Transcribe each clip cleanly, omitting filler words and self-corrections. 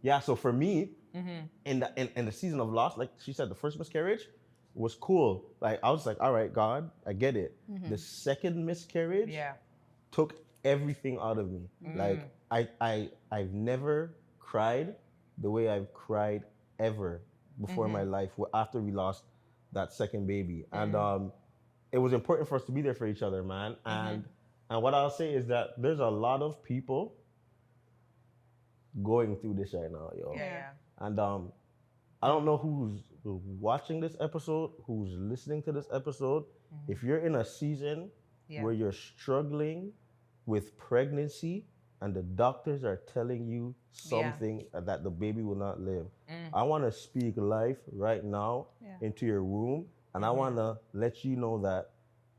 Yeah, so for me, in the season of loss, like she said, the first miscarriage was cool. Like I was like, all right, God, I get it. The second miscarriage took everything out of me. Like I've never cried the way I've cried ever before in my life after we lost that second baby. And it was important for us to be there for each other, man. And what I'll say is that there's a lot of people going through this right now, yo. And I don't know who's watching this episode, who's listening to this episode. If you're in a season where you're struggling with pregnancy and the doctors are telling you something that the baby will not live, I want to speak life right now into your womb, and I want to let you know that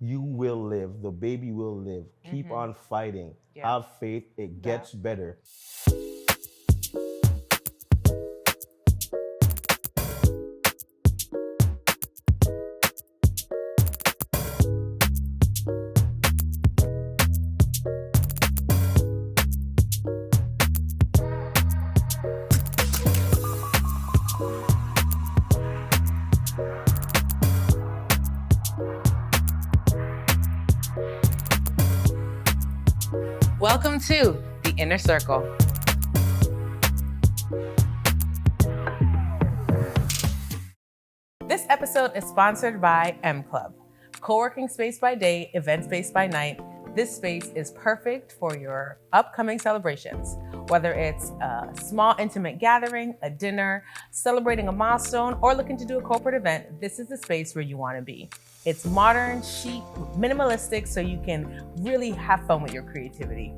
you will live. The baby will live. Keep on fighting. Have faith. It gets better. Welcome to The Inner Circle. This episode is sponsored by M Club. Co-working space by day, event space by night. This space is perfect for your upcoming celebrations. Whether it's a small intimate gathering, a dinner, celebrating a milestone, or looking to do a corporate event, this is the space where you want to be. It's modern, chic, minimalistic, so you can really have fun with your creativity.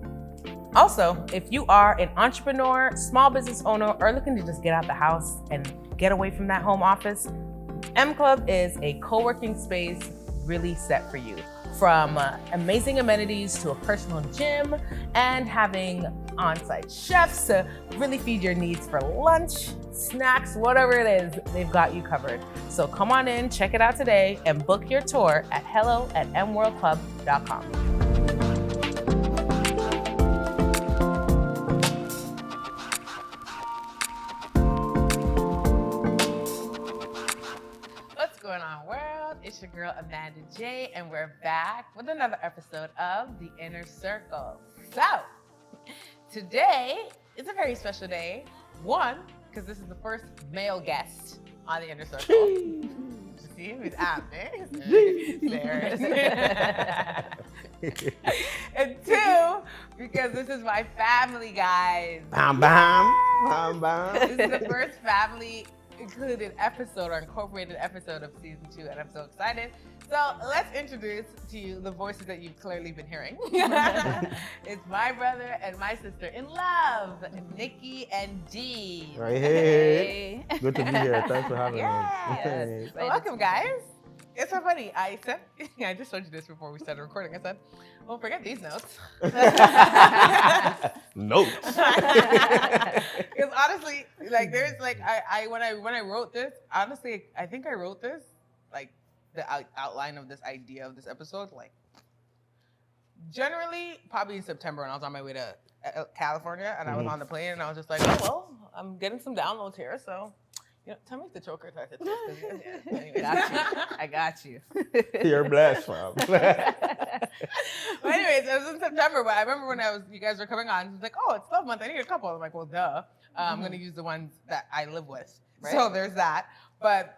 Also, if you are an entrepreneur, small business owner, or looking to just get out the house and get away from that home office, M Club is a co-working space really set for you. From amazing amenities to a personal gym and having on-site chefs to really feed your needs for lunch, snacks, whatever it is, they've got you covered. So come on in, check it out today, and book your tour at hello@mworldclub.com. What's going on, world? It's your girl, Amanda J, and we're back with another episode of The Inner Circle. So, today is a very special day. One, because this is the first male guest on The Inner Circle. See, who's out there? And two, because this is my family, guys. Bam, bam, bam, bam. This is the first family included episode or incorporated episode of season 2, and I'm so excited. So let's introduce to you the voices that you've clearly been hearing. It's my brother and my sister in love, Nicky and Dee. Right, hey. Good to be here. Thanks for having us. Yes. Well, welcome, guys. It's so funny. I just showed you this before we started recording. I said, "Well, forget these notes." Notes. Because honestly, like there's like when I wrote this, honestly, I think I wrote this like the outline of this idea of this episode, like generally probably in September when I was on my way to California and I was on the plane and I was just like, oh well, I'm getting some downloads here, so. Tell me if the choker started to anyway, I got you. You're blessed, fam. But anyways, it was in September, but I remember when you guys were coming on, it was like, oh, it's 12 months, I need a couple. I'm like, well, duh. I'm going to use the ones that I live with. Right. So there's that. But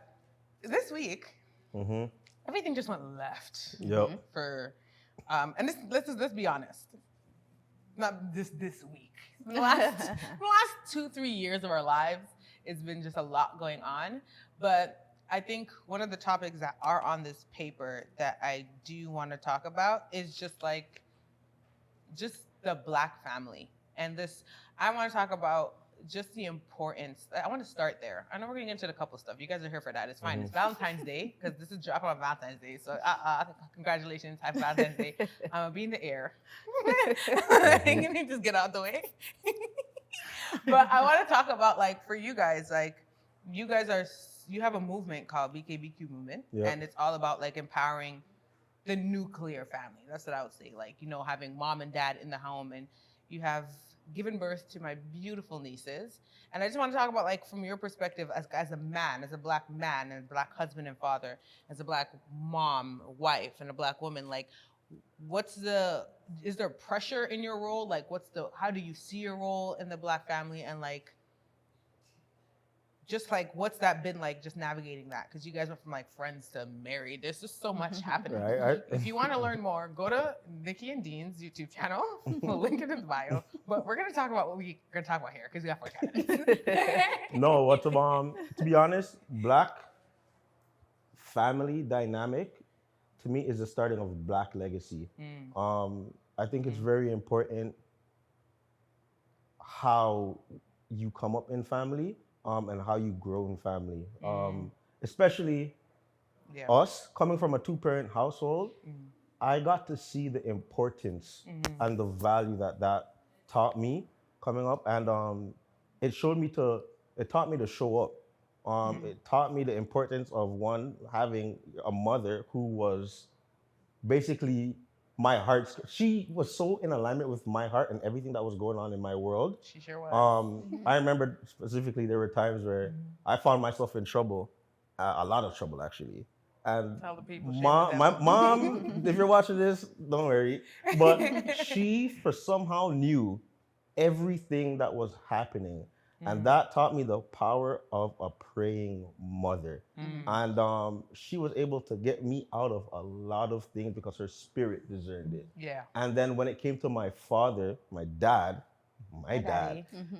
this week, everything just went left. Yep. And let's be honest. Not this week. The last 2-3 years of our lives, it's been just a lot going on. But I think one of the topics that are on this paper that I do want to talk about is just the Black family. And I want to talk about just the importance. I want to start there. I know we're going to get into a couple stuff. You guys are here for that. It's fine. It's Valentine's Day, because this is dropping on Valentine's Day. So congratulations. Happy Valentine's Day. I'm going to be in the air. Can you just get out the way? But I want to talk about, like, for you guys, like, you have a movement called BKBQ movement, and it's all about, like, empowering the nuclear family. That's what I would say. Like, having mom and dad in the home, and you have given birth to my beautiful nieces, and I just want to talk about, like, from your perspective as a man, as a black man, and a black husband and father, as a black mom, wife, and a black woman. Like, is there pressure in your role? Like, how do you see your role in the black family, and like, just like, what's that been like, just navigating that? Because you guys went from like friends to married. There's just so much happening. Right. If you want to learn more, go to Nicky and Dean's YouTube channel. We'll link it in the bio. But we're gonna talk about what we're gonna talk about here because we got 45 minutes. No, what to be honest, black family dynamic to me is the starting of black legacy. I think it's very important how you come up in family, and how you grow in family. Especially us coming from a two-parent household, I got to see the importance and the value that taught me coming up, and it taught me to show up. It taught me the importance of one having a mother who was basically my heart. She was so in alignment with my heart and everything that was going on in my world. She sure was. I remember specifically there were times where I found myself in trouble, a lot of trouble actually. And Tell the people, my mom, if you're watching this, don't worry. But she somehow knew everything that was happening. And that taught me the power of a praying mother. And she was able to get me out of a lot of things because her spirit discerned it. Yeah. And then when it came to my father, my dad,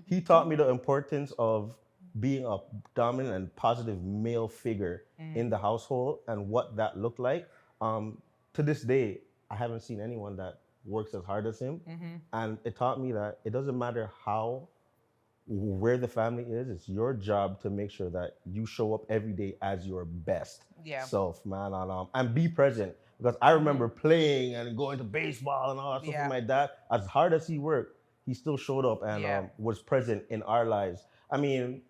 he taught me the importance of being a dominant and positive male figure in the household and what that looked like. To this day, I haven't seen anyone that works as hard as him. And it taught me that it doesn't matter where the family is, it's your job to make sure that you show up every day as your best self, man, and be present. Because I remember playing and going to baseball and all that stuff with my dad. As hard as he worked, he still showed up and was present in our lives. I mean,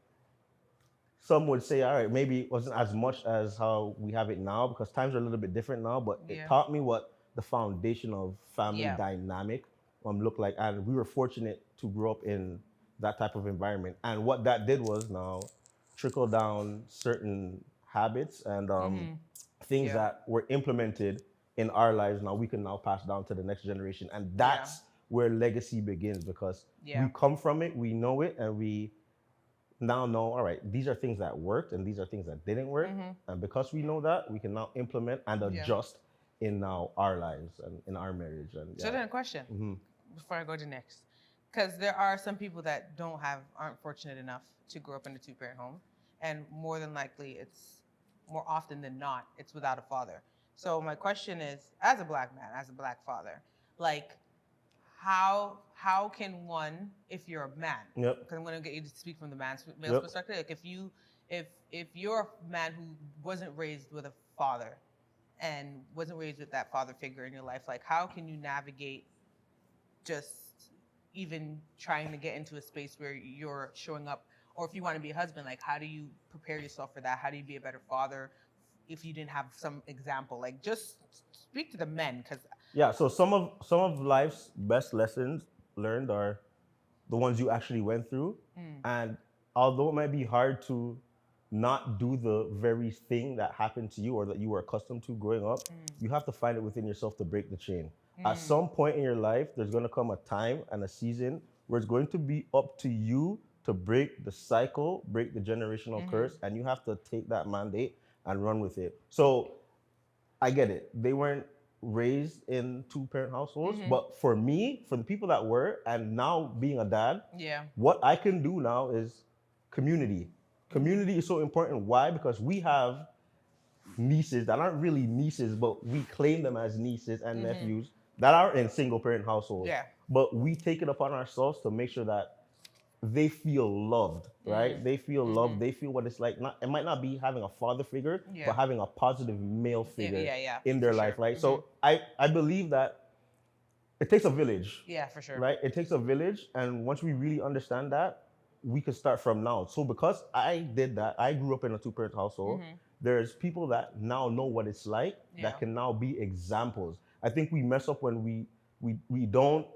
some would say, all right, maybe it wasn't as much as how we have it now because times are a little bit different now, but it taught me what the foundation of family dynamic looked like. And we were fortunate to grow up in that type of environment. And what that did was now trickle down certain habits and things that were implemented in our lives. Now we can now pass down to the next generation. And that's where legacy begins because we come from it, we know it, and we now know, all right, these are things that worked and these are things that didn't work. And because we know that, we can now implement and adjust in now our lives and in our marriage. And So then a question before I go to next. Because there are some people that aren't fortunate enough to grow up in a two-parent home, and more than likely, more often than not, it's without a father. So my question is, as a black man, as a black father, like, how can one, if you're a man, because I'm going to get you to speak from the male's perspective, like if you're a man who wasn't raised with a father and wasn't raised with that father figure in your life, like, how can you navigate just even trying to get into a space where you're showing up, or if you want to be a husband, like, how do you prepare yourself for that? How do you be a better father if you didn't have some example? Like, just speak to the men, because so some of life's best lessons learned are the ones you actually went through. And although it might be hard to not do the very thing that happened to you or that you were accustomed to growing up, you have to find it within yourself to break the chain. At some point in your life, there's going to come a time and a season where it's going to be up to you to break the cycle, break the generational curse, and you have to take that mandate and run with it. So I get it. They weren't raised in two-parent households, but for me, for the people that were, and now being a dad, what I can do now is community. Community is so important. Why? Because we have nieces that aren't really nieces, but we claim them as nieces and nephews that are in single-parent households. But we take it upon ourselves to make sure that they feel loved, right? They feel loved. They feel what it's like. It might not be having a father figure, but having a positive male figure in their life, right? So I believe that it takes a village. Yeah, for sure. Right? It takes a village. And once we really understand that, we can start from now. So because I did that, I grew up in a two-parent household, there's people that now know what it's like that can now be examples. I think we mess up when we don't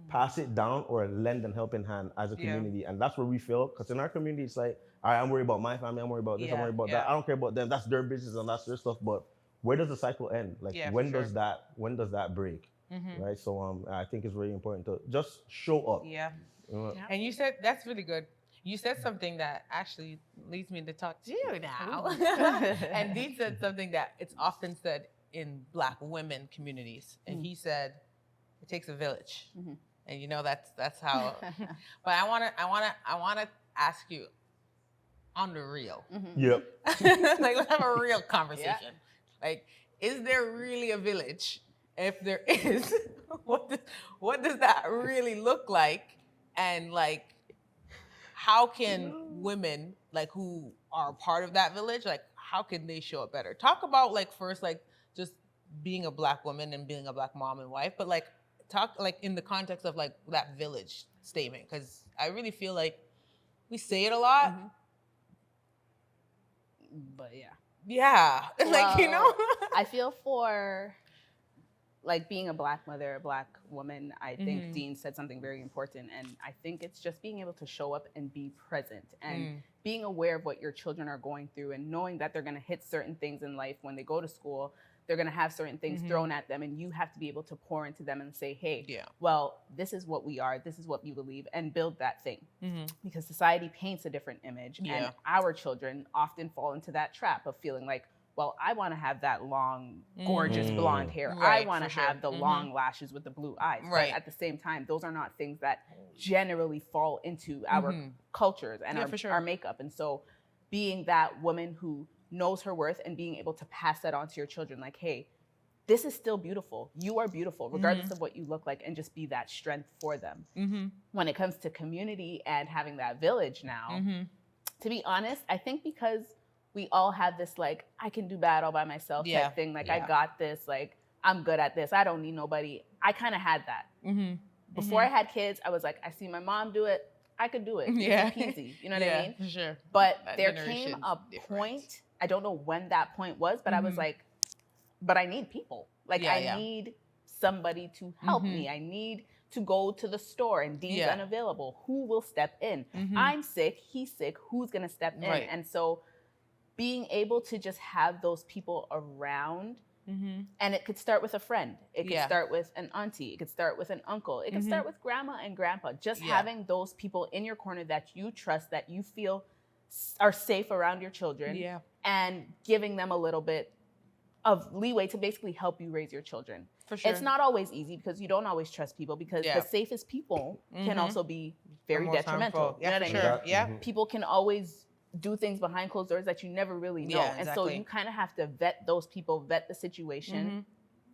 pass it down or lend a helping hand as a community. And that's where we feel, because in our community, it's like, all right, I'm worried about my family, I'm worried about this, I'm worried about that. I don't care about them. That's their business and that's their stuff. But where does the cycle end? Like, when does that break? Right? So I think it's really important to just show up. Yeah. And you said, that's really good. You said something that actually leads me to talk to you now. And Dean said something that it's often said in Black women communities. And he said, it takes a village. And you know, that's how, but I wanna ask you on the real. Yep. Like, let's have a real conversation. Like, is there really a village? If there is, what does that really look like? And like, how can women, like, who are part of that village, like, how can they show up better? Talk about, like, first, like, just being a Black woman and being a Black mom and wife, but like, talk like in the context of like that village statement, because I really feel like we say it a lot, but it's like, you know. I feel for like being a Black mother, a Black woman, I think Dean said something very important, and I think it's just being able to show up and be present and being aware of what your children are going through and knowing that they're going to hit certain things in life when they go to school. They're going to have certain things thrown at them, and you have to be able to pour into them and say, hey, well, this is what we are, this is what we believe, and build that thing. Because society paints a different image, and our children often fall into that trap of feeling like, well, I want to have that long, gorgeous blonde hair. Right, I want to have the long lashes with the blue eyes. Right. But at the same time, those are not things that generally fall into our cultures and our makeup. And so being that woman who knows her worth and being able to pass that on to your children, like, hey, this is still beautiful. You are beautiful, regardless of what you look like, and just be that strength for them. When it comes to community and having that village now, to be honest, I think because we all have this, like, I can do bad all by myself type thing. Like, I got this, like, I'm good at this. I don't need nobody. I kind of had that. Before I had kids, I was like, I see my mom do it. I could do it. Easy peasy. You know what I mean? For sure. But there came a point, I don't know when that point was, but I was like, but I need people. Like, I need somebody to help me. I need to go to the store and Dean's unavailable. Who will step in? I'm sick. He's sick. Who's going to step in? And so being able to just have those people around, and it could start with a friend. It could start with an auntie. It could start with an uncle. It could start with grandma and grandpa. Just having those people in your corner that you trust, that you feel are safe around your children, and giving them a little bit of leeway to basically help you raise your children. For sure. It's not always easy because you don't always trust people, because the safest people can also be very detrimental. You know what I mean? People can always do things behind closed doors that you never really know. And so you kind of have to vet those people, vet the situation,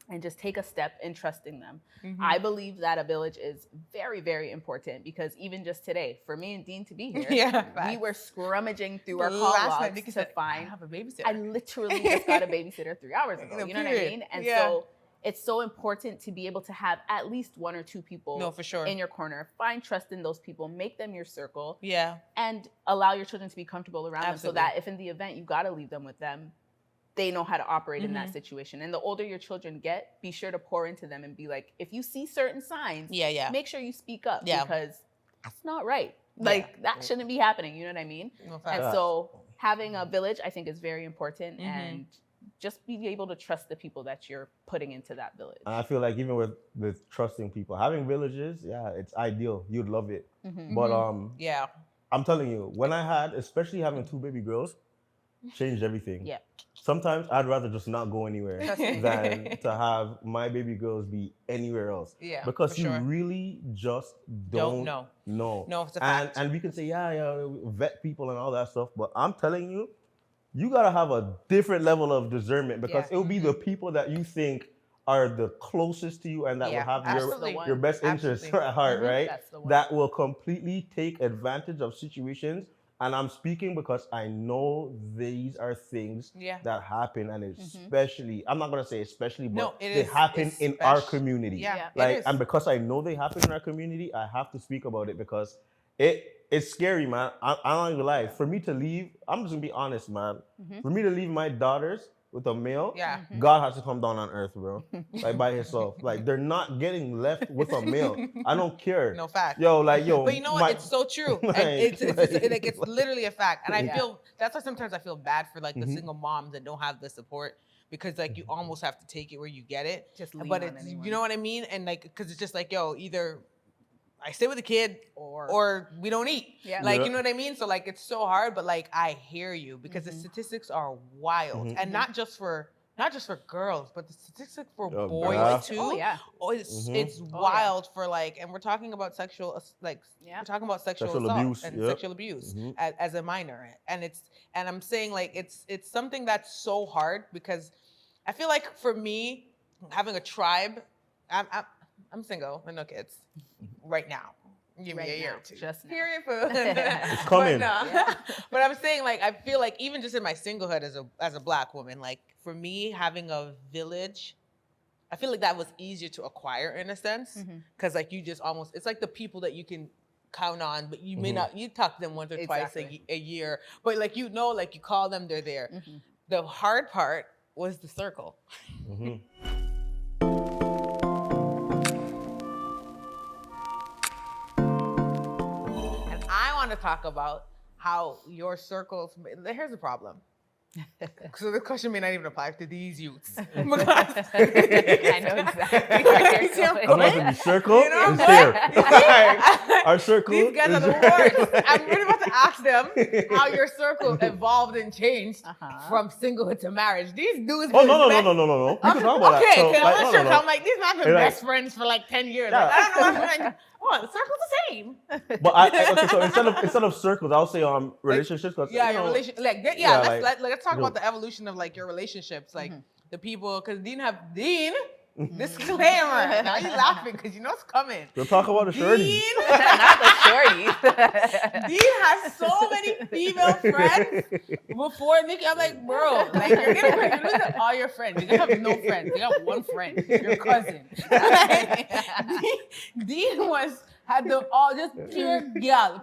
and just take a step in trusting them. I believe that a village is very, very important, because even just today, for me and Dean to be here, we were scrummaging through our call logs to find, I have a babysitter. I literally just got a babysitter 3 hours ago. You know what I mean? And so it's so important to be able to have at least one or two people in your corner. Find trust in those people, make them your circle, and allow your children to be comfortable around them, so that if in the event you got to leave them with them, they know how to operate in that situation. And the older your children get, be sure to pour into them and be like, if you see certain signs, make sure you speak up, because that's not right. Like, that shouldn't be happening. You know what I mean? And so having a village, I think, is very important, and just be able to trust the people that you're putting into that village. And I feel like even with trusting people, having villages, it's ideal. You'd love it. But I'm telling you, when I had, especially having 2 baby girls, changed everything. Sometimes I'd rather just not go anywhere than to have my baby girls be anywhere else. Because you really just don't know. No, it's a fact. And we can say, vet people and all that stuff, but I'm telling you, you gotta have a different level of discernment, because it will be the people that you think are the closest to you and that will have your best interests at heart, right? That will completely take advantage of situations. And I'm speaking because I know these are things that happen, and especially, I'm not gonna say especially, but they happen in our community. And because I know they happen in our community, I have to speak about it, because it's scary, man. I'm not even lie. For me to leave, I'm just gonna be honest, man. For me to leave my daughters with a male, Yeah. God has to come down on earth, bro. Like by himself. Like they're not getting left with a male. I don't care. No fact. Yo. But you know what? It's so true. And it's literally a fact. And I feel that's why sometimes I feel bad for like the single moms that don't have the support. Because like you almost have to take it where you get it. Just lean but on it's anyone. you know what I mean? And like because it's just like, yo, either I stay with the kid or we don't eat. Yeah. Like, you know what I mean? So like it's so hard, but like I hear you because the statistics are wild. And not just for girls, but the statistics for boys too. Oh yeah. Oh, it's wild for like, and we're talking about sexual we're talking about sexual assault abuse and sexual abuse as a minor, and I'm saying like it's something that's so hard because I feel like for me having a tribe, I'm single with no kids right now. Give me a year or two. Just now. Period. Food. It's coming. But I'm saying like I feel like even just in my singlehood as a Black woman, like for me having a village, I feel like that was easier to acquire in a sense because like you just almost it's like the people that you can count on, but you may not. You talk to them once or twice a year, but like you call them, they're there. The hard part was the circle. I want to talk about how your circles. Here's the problem. So the question may not even apply to these youths. I know exactly. I'm not to be circle. It's here. Our circle. These guys are the worst. I'm really about to ask them how your circle evolved and changed from singlehood to marriage. These dudes. Oh no. We can talk about that. Okay, because I'm like these men have been best friends for like 10 years. Yeah. Like, I don't know. I'm like, the circle's the same. But okay, so instead of circles, I'll say relationships. Your relationship. Let's talk about the evolution of like your relationships, like the people. Because Dean. Disclaimer. Now you're laughing because you know it's coming. We'll talk about the shorties. Not the shorties. Dean has so many female friends before Nicky. I'm like, bro, like you're losing all your friends. You're gonna have no friends. You have one friend, your cousin. Dean had them all just pure female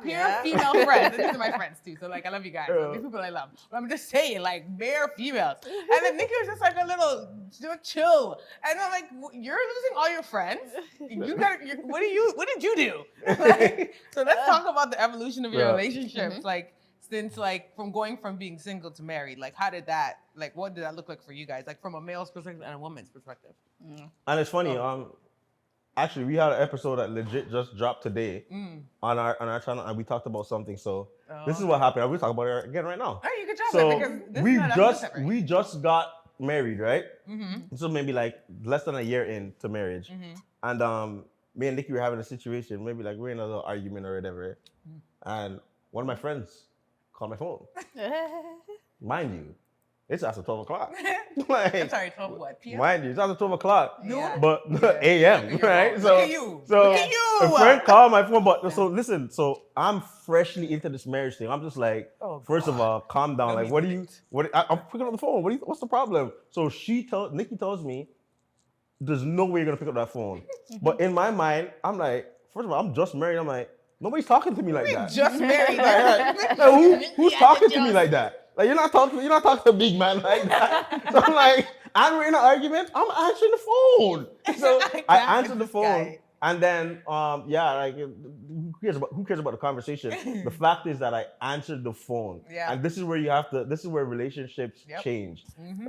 friends. And these are my friends too. So like I love you guys. These people I love. But I'm just saying, like bare females. And then Nicky was just like a little chill. And I'm like, you're losing all your friends. What did you do? Like, so let's talk about the evolution of your relationships. Like since like from going from being single to married. Like how did that? Like what did that look like for you guys? Like from a male's perspective and a woman's perspective. And it's funny. Actually, we had an episode that legit just dropped today on our channel, and we talked about something. So this is what happened. We'll talk about it again right now. Oh, you could drop so it because we just got married, right? So maybe like less than a year into marriage, and me and Nicky were having a situation. Maybe like we're in a little argument or whatever, and one of my friends called my phone. Mind you. It's after 12 o'clock. Like, I'm sorry, 12 what? PM? Mind you, it's after 12 o'clock. Yeah. But a.m., right? So, Look at you. So Look at you. a friend called my phone, but so listen, so I'm freshly into this marriage thing. I'm just like, first of all, calm down. Like, I'm picking up the phone. What's the problem? So Nicky tells me, there's no way you're gonna pick up that phone. But in my mind, I'm like, first of all, I'm just married. I'm like, nobody's talking to me like that. Just married. Like, who's talking to me like that? Like you're not talking to a big man like that. So I'm like, and we're in an argument, I'm answering the phone. So I answered the phone. And then like who cares about the conversation? The fact is that I answered the phone. Yeah. And this is where relationships change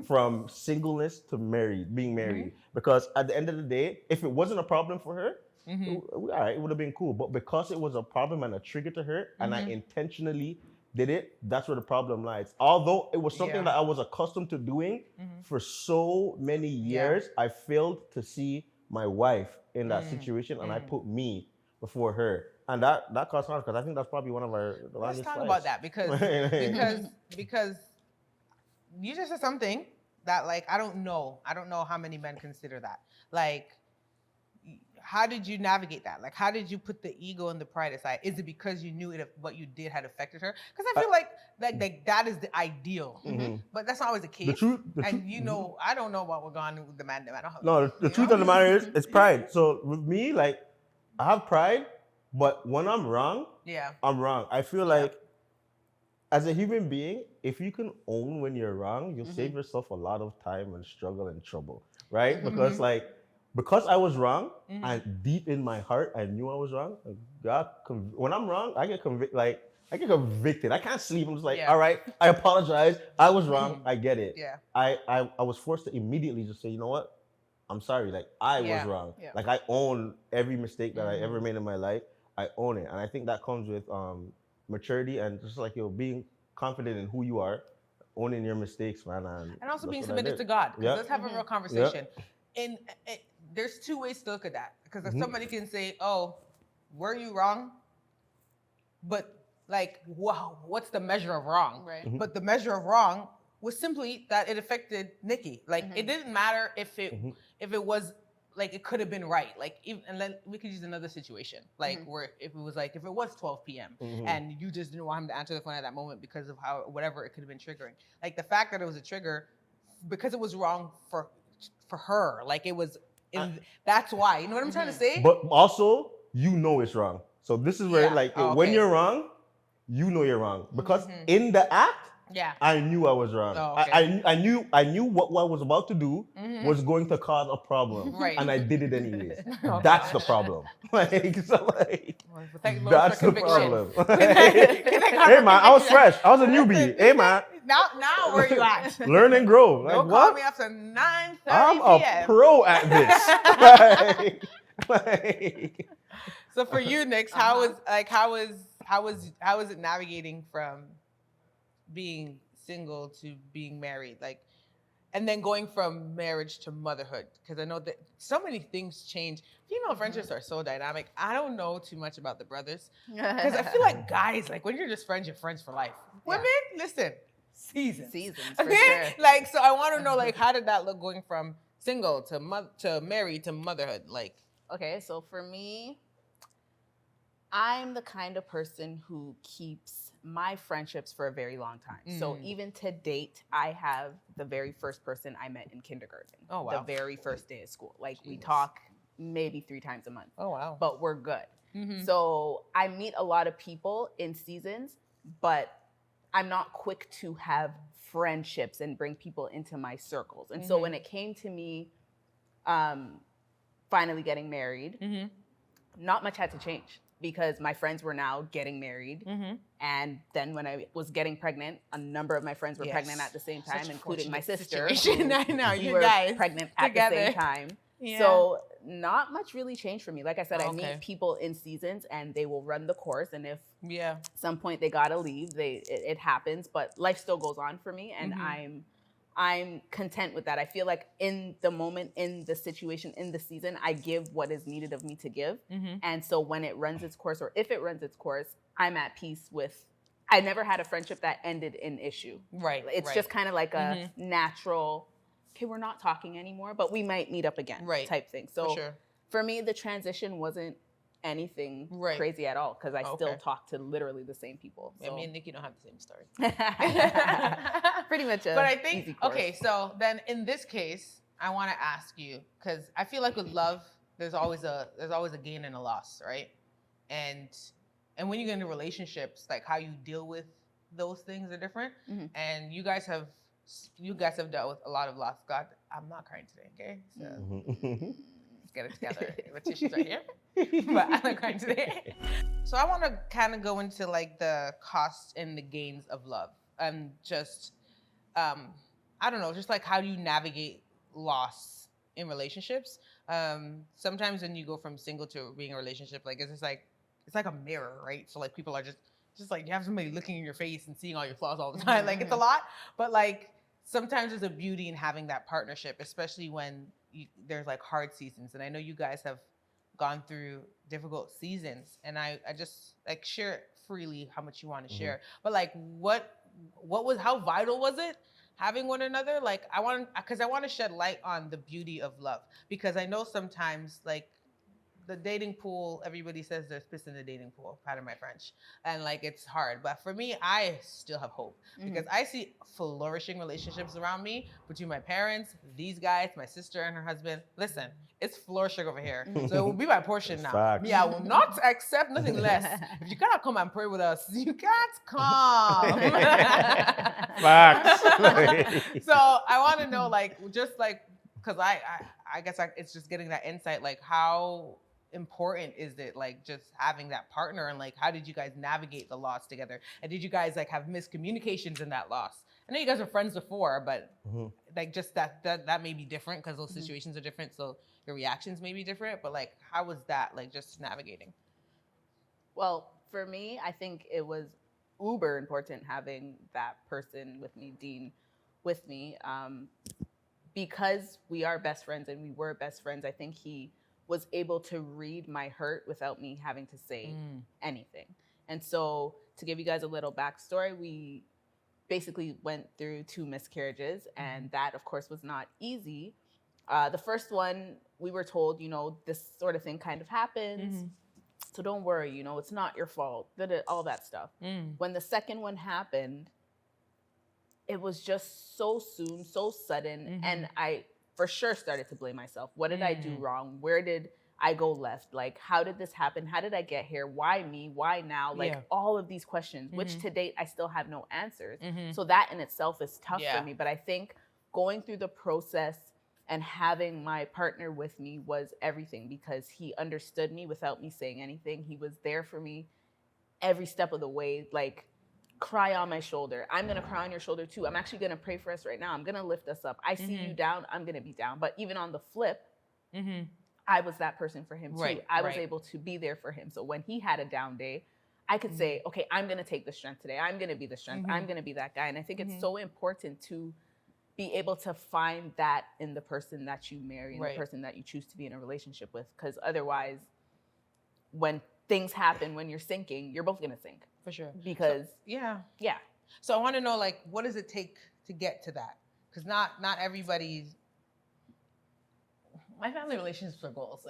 from singleness to being married. Because at the end of the day, if it wasn't a problem for her, all right, it would have been cool. But because it was a problem and a trigger to her, and I intentionally did it, that's where the problem lies. Although it was something that I was accustomed to doing for so many years, I failed to see my wife in that situation, and I put me before her. And that caused harm, because I think that's probably one of our longest Let's talk fights. about that because you just said something that like I don't know how many men consider that. Like, how did you navigate that? Like, how did you put the ego and the pride aside? Is it because you knew what you did had affected her? Because I feel like that is the ideal, but that's not always the case. The truth, I don't know what we're going with the man. No, the truth of the matter is, it's pride. So with me, like, I have pride, but when I'm wrong, I'm wrong. I feel like as a human being, if you can own when you're wrong, you'll save yourself a lot of time and struggle and trouble, right? Because because I was wrong, and deep in my heart, I knew I was wrong. When I'm wrong, I get convicted. Like I get convicted. I can't sleep. I'm just like, all right, I apologize. I was wrong. I get it. Yeah. I was forced to immediately just say, you know what? I'm sorry. Like I was wrong. Yeah. Like I own every mistake that I ever made in my life. I own it, and I think that comes with maturity and just like being confident in who you are, owning your mistakes, man, and also being what I submitted did. to God. Because Yeah. let's have a real conversation. And there's two ways to look at that. Because if somebody can say, "Oh, were you wrong?" But like, wow, what's the measure of wrong? Right. But the measure of wrong was simply that it affected Nicky. Like it didn't matter if it was like it could have been right. Like even, and then we could use another situation, like where if it was 12 p.m. and you just didn't want him to answer the phone at that moment because of how whatever it could have been triggering. Like the fact that it was a trigger because it was wrong for her. Like it was. That's why. You know what I'm trying to say? But also, you know it's wrong. So this is where when you're wrong, you know you're wrong because in the act. Yeah. I knew I was wrong. Oh, okay. I knew what I was about to do was going to cause a problem. Right. And I did it anyways. Okay. That's the problem. That's the problem. Hey man, I was fresh. I was a newbie. Hey man. Now where you at? Learn and grow. Like, Don't what? call me after 9:30 I'm p.m. a pro at this. So for you, Nix, how is it navigating from being single to being married, like, and then going from marriage to motherhood? Because I know that so many things change. Female friendships are so dynamic. I don't know too much about the brothers because I feel like guys, like when you're just friends, you're friends for life. Women, listen, seasons for sure. Like, so I want to know, like, how did that look going from single to married to motherhood? Like, okay, so for me, I'm the kind of person who keeps my friendships for a very long time. So even to date, I have the very first person I met in kindergarten. Oh, wow. The very first day of school. Like we talk maybe 3 times a month. Oh, wow. But we're good. So I meet a lot of people in seasons, but I'm not quick to have friendships and bring people into my circles. And so when it came to me finally getting married, not much had to change. Because my friends were now getting married. And then when I was getting pregnant, a number of my friends were pregnant at the same time, including my sister. I know, we you were guys pregnant together. at the same time. Yeah. So not much really changed for me. Like I said, I Okay. meet people in seasons and they will run the course. And if Yeah. some point they gotta leave, it happens. But life still goes on for me. And I'm content with that. I feel like in the moment, in the situation, in the season, I give what is needed of me to give. And so when it runs its course, or if it runs its course, I'm at peace with, I never had a friendship that ended in issue. Right. It's just kind of like a natural, okay, we're not talking anymore, but we might meet up again type thing. So for me, the transition wasn't anything crazy at all because I still talk to literally the same people. So. Yeah, me and Nicky don't have the same story. Pretty much but I think, okay, so then in this case, I want to ask you, because I feel like with love, there's always a gain and a loss, right? And when you get into relationships, like how you deal with those things are different. And you guys have dealt with a lot of loss. God, I'm not crying today, okay? So let's get it together. My tissues right here. But I'm not crying today. So I want to kind of go into like the costs and the gains of love, and just I don't know, just like how do you navigate loss in relationships? Sometimes when you go from single to being in a relationship, like it's like a mirror, right? So like people are just like you have somebody looking in your face and seeing all your flaws all the time. Like it's a lot, but like sometimes there's a beauty in having that partnership, especially when there's like hard seasons. And I know you guys have gone through difficult seasons, and I just like share freely how much you want to share. But like how vital was it having one another? Like because I want to shed light on the beauty of love, because I know sometimes like the dating pool, everybody says there's piss in the dating pool, pardon my French. And like, it's hard. But for me, I still have hope because I see flourishing relationships around me between my parents, these guys, my sister and her husband. Listen, it's flourishing over here. So it will be my portion now. Facts. Me, I will not accept nothing less. If you cannot come and pray with us, you can't come. Facts. So I want to know, like, just like, because I guess it's just getting that insight, like, how important is it, like, just having that partner, and like, how did you guys navigate the loss together, and did you guys like have miscommunications in that loss? I know you guys were friends before, but like, just that may be different because those situations are different, so your reactions may be different. But like, how was that, like, just navigating? Well, for me, I think it was uber important having that person with me, Dean, with me. Because we are best friends and we were best friends, I think he was able to read my hurt without me having to say anything. And so, to give you guys a little backstory, we basically went through 2 miscarriages, and that, of course, was not easy. The first one, we were told, this sort of thing kind of happens, so don't worry, it's not your fault, all that stuff. When the second one happened, it was just so soon, so sudden, and I for sure started to blame myself. What did I do wrong? Where did I go left? Like, how did this happen? How did I get here? Why me? Why now? Like, all of these questions, which to date I still have no answers. So that in itself is tough for me. But I think going through the process and having my partner with me was everything, because he understood me without me saying anything. He was there for me every step of the way. Like, cry on my shoulder. I'm going to cry on your shoulder too. I'm actually going to pray for us right now. I'm going to lift us up. I see you down. I'm going to be down. But even on the flip, I was that person for him too. I was able to be there for him. So when he had a down day, I could say, okay, I'm going to take the strength today. I'm going to be the strength. I'm going to be that guy. And I think it's so important to be able to find that in the person that you marry and the person that you choose to be in a relationship with. Because otherwise, when things happen, when you're sinking, you're both going to sink. For sure. Because yeah. So I want to know, like, what does it take to get to that? Because not everybody's. My family relationships are goals,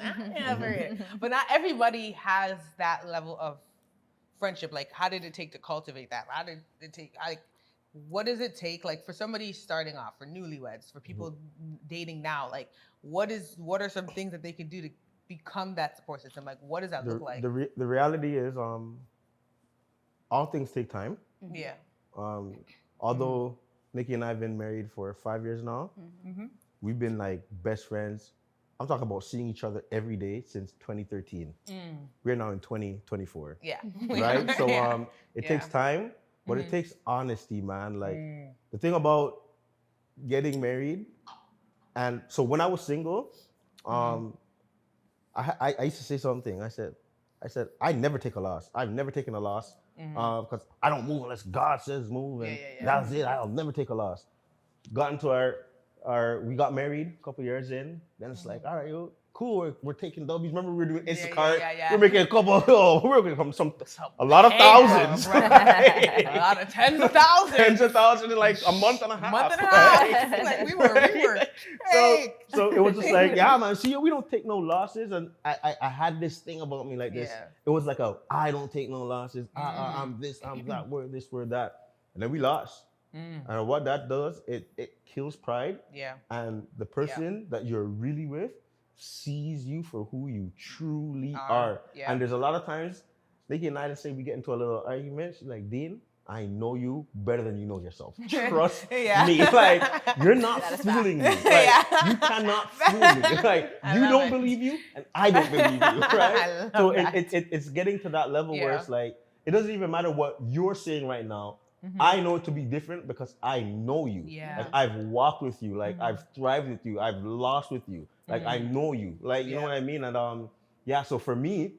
but not everybody has that level of friendship. Like, how did it take to cultivate that? How did it take? What does it take? Like, for somebody starting off, for newlyweds, for people dating now, like, what are some things that they can do to become that support system? Like, what does that look like? The reality is, all things take time. Yeah. Although Nicky and I have been married for 5 years now, we've been like best friends. I'm talking about seeing each other every day since 2013. We're now in 2024. Yeah. Right? So it takes time, but it takes honesty, man. Like, the thing about getting married, and so when I was single, I used to say something. I said, I never take a loss. I've never taken a loss. Because I don't move unless God says move, and that's it. I'll never take a loss. Got into we got married a couple years in. Then it's like, all right, yo, cool. We're taking W's. Remember, we were doing Instacart. We're making a lot of thousands. Right? A lot of tens of thousands. Tens of thousands in like a month and a half. Right? Like, we were. Hey. So it was just like, yeah, man. See, we don't take no losses. And I had this thing about me like this. It was like I don't take no losses. I'm this, I'm that, we're this, we're that. And then we lost. And what that does, it kills pride. Yeah. And the person that you're really with sees you for who you truly are. Yeah. And there's a lot of times, Nicky and I, let's say we get into a little argument. She's like, Dean, I know you better than you know yourself. Trust me. Like, you're not fooling me. Like, you cannot fool me. Like, you don't believe you, and I don't believe you, right? So it's getting to that level where it's like, it doesn't even matter what you're saying right now. I know it to be different because I know you. Yeah. Like, I've walked with you. Like, I've thrived with you. I've lost with you. Like, I know you. Like, you know what I mean? And so for me,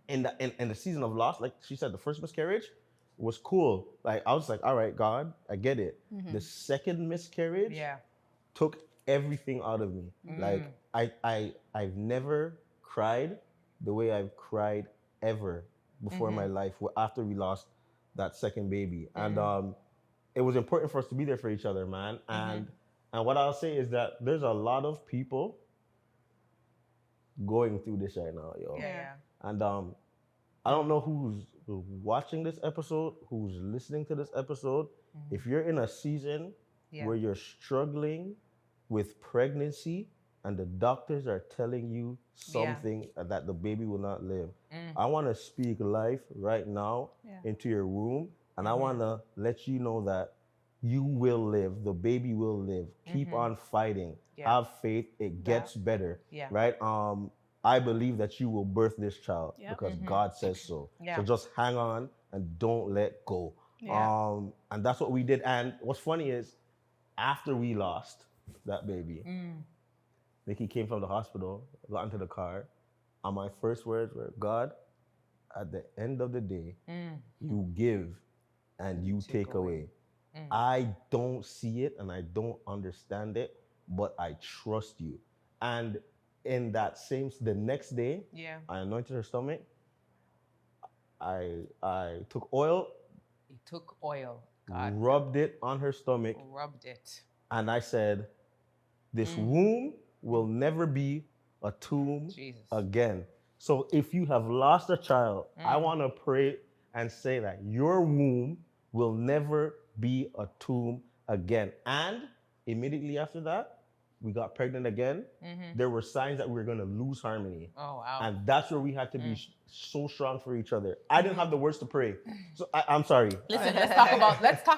in the season of loss, like she said, the first miscarriage was cool. Like, I was like, all right, God, I get it. The second miscarriage took everything out of me. Like, I've never cried the way I've cried ever before in my life after we lost that second baby. And it was important for us to be there for each other, man. And what I'll say is that there's a lot of people going through this right now, yo. Yeah. And I don't know who's watching this episode, who's listening to this episode. If you're in a season where you're struggling with pregnancy and the doctors are telling you something that the baby will not live, I want to speak life right now into your womb, and I want to let you know that you will live. The baby will live. Keep on fighting. Have faith. It gets better. Right? I believe that you will birth this child because God says so. So just hang on and don't let go. And that's what we did. And what's funny is, after we lost that baby, Nicky came from the hospital, got into the car, and my first words were, God, at the end of the day, you give and you take away. I don't see it and I don't understand it, but I trust you. And in that the next day, I anointed her stomach. I took oil. He took oil. God. Rubbed it on her stomach. Rubbed it. And I said, this womb will never be a tomb again. So if you have lost a child, I want to pray and say that your womb will never be a tomb again. And immediately after that, we got pregnant again. There were signs that we were going to lose Harmony. Oh, wow. And that's where we had to be so strong for each other. I didn't have the words to pray. So I'm sorry. Listen, let's talk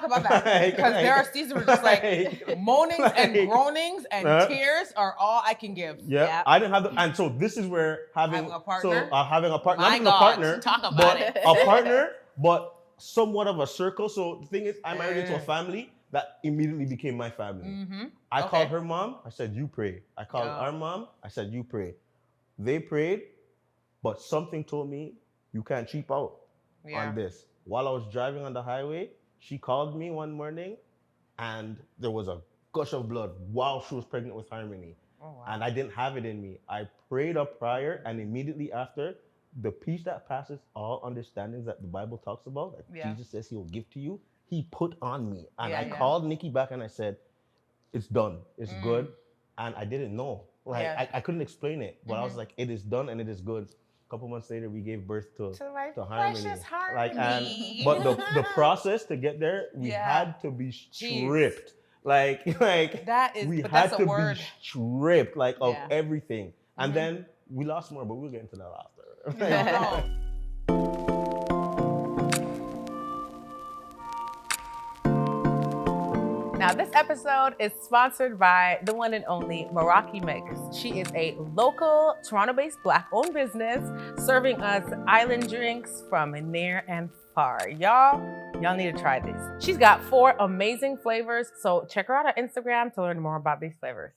about that. Because there are seasons where just like moanings and groanings and tears are all I can give. Yeah. I didn't have and so this is where having a partner. Having a partner. My God, talk about it. A partner, but somewhat of a circle. So the thing is, I married into a family that immediately became my family. I called her mom. I said, you pray. I called our mom. I said, you pray. They prayed, but something told me, you can't cheap out on this. While I was driving on the highway, she called me one morning, and there was a gush of blood while she was pregnant with Harmony. Oh, wow. And I didn't have it in me. I prayed a prayer, and immediately after, the peace that passes all understandings that the Bible talks about, that Jesus says he will give to you, he put on me. And I called Nicky back and I said, it's done. It's good. And I didn't know. Like, I couldn't explain it. But I was like, it is done and it is good. A couple months later, we gave birth to Harmony. Precious Harmony. Like, but the process to get there, we had to be stripped. Like that is, we but had that's to a word. be stripped, like, of everything. And then we lost more, but we'll get into that after. No. Now, this episode is sponsored by the one and only Meraki Mix. She is a local Toronto-based Black-owned business serving us island drinks from near and far. Y'all need to try this. She's got 4 amazing flavors, so check her out on Instagram to learn more about these flavors.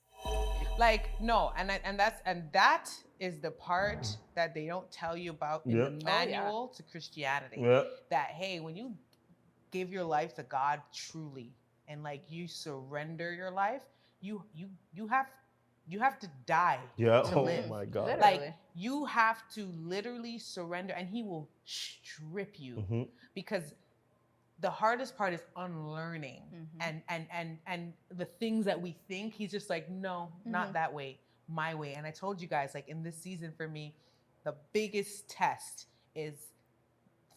Like, no, and that is the part that they don't tell you about in the manual to Christianity. That, hey, when you give your life to God truly, and like you surrender your life, you have to die to live. Oh my God. Literally. Like you have to literally surrender, and he will strip you because the hardest part is unlearning and the things that we think. He's just like, no, not that way, my way. And I told you guys, like in this season for me, the biggest test is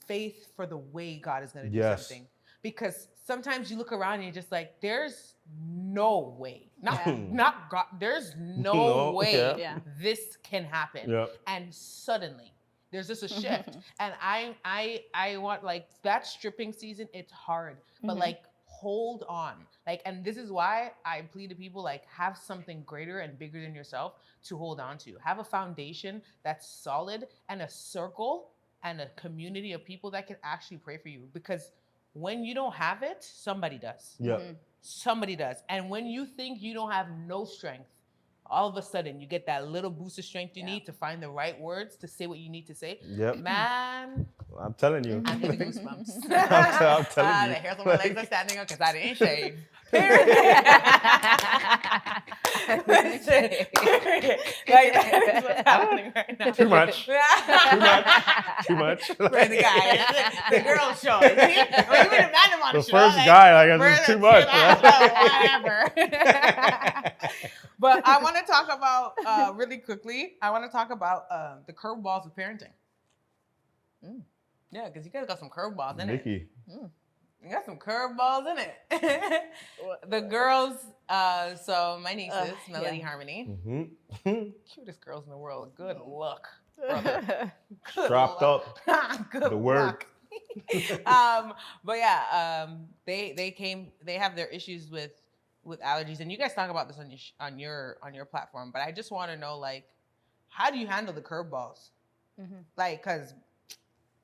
faith for the way God is going to do something. Because sometimes you look around and you're just like, there's no way, not God, there's no way this can happen. And suddenly there's just a shift. And I want, like, that stripping season, it's hard, but like, hold on. Like, and this is why I plead to people, like, have something greater and bigger than yourself to hold on to. Have a foundation that's solid and a circle and a community of people that can actually pray for you. Because when you don't have it, somebody does. Somebody does. And when you think you don't have no strength, all of a sudden you get that little boost of strength you need to find the right words to say what you need to say. Man, I'm telling you. I'm getting goosebumps. I'm telling you. The hairs on my legs are standing up because I didn't shave. Like, that is what's happening right now. Too much. Too much. Right, the guy, the girl show. Well, you been a man on the show. First guy, like, it's too much. Whatever. But I want to talk about really quickly. I want to talk about the curveballs of parenting. Yeah, because you guys got some curveballs in Nicky. it. You got some curveballs in it. The girls, so my nieces, Melody, Harmony, cutest girls in the world. Good luck, brother. Strapped up. Good The word. luck. But yeah, they have their issues with allergies, and you guys talk about this on your platform. But I just want to know, like, how do you handle the curveballs? Like, because